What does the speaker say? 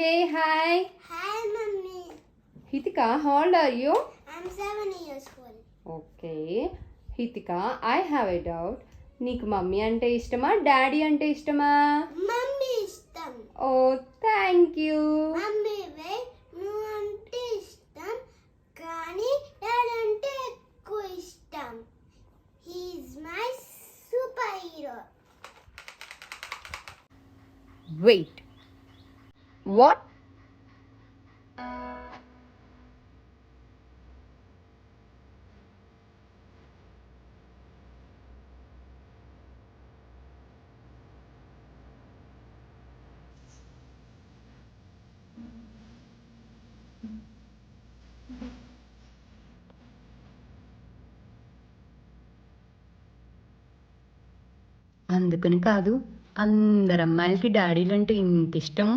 Hey, hi. Hi, Mummy. Hitika, how old are you? I'm 7 years old. Okay. Hitika, I have a doubt. నీకు mummy అంటే ఇష్టమా daddy అంటే ఇష్టమా? Mummy ఇష్టం. Oh thank you. Mummy వే నువ్వు అంటే ఇష్టం కానీ డాడీ అంటే ఎక్కువ ఇష్టం. He's my super hero. Wait, what? అందుకని కాదు, అందరు అమ్మాయిలకి డాడీలు అంటే ఇంత ఇష్టము.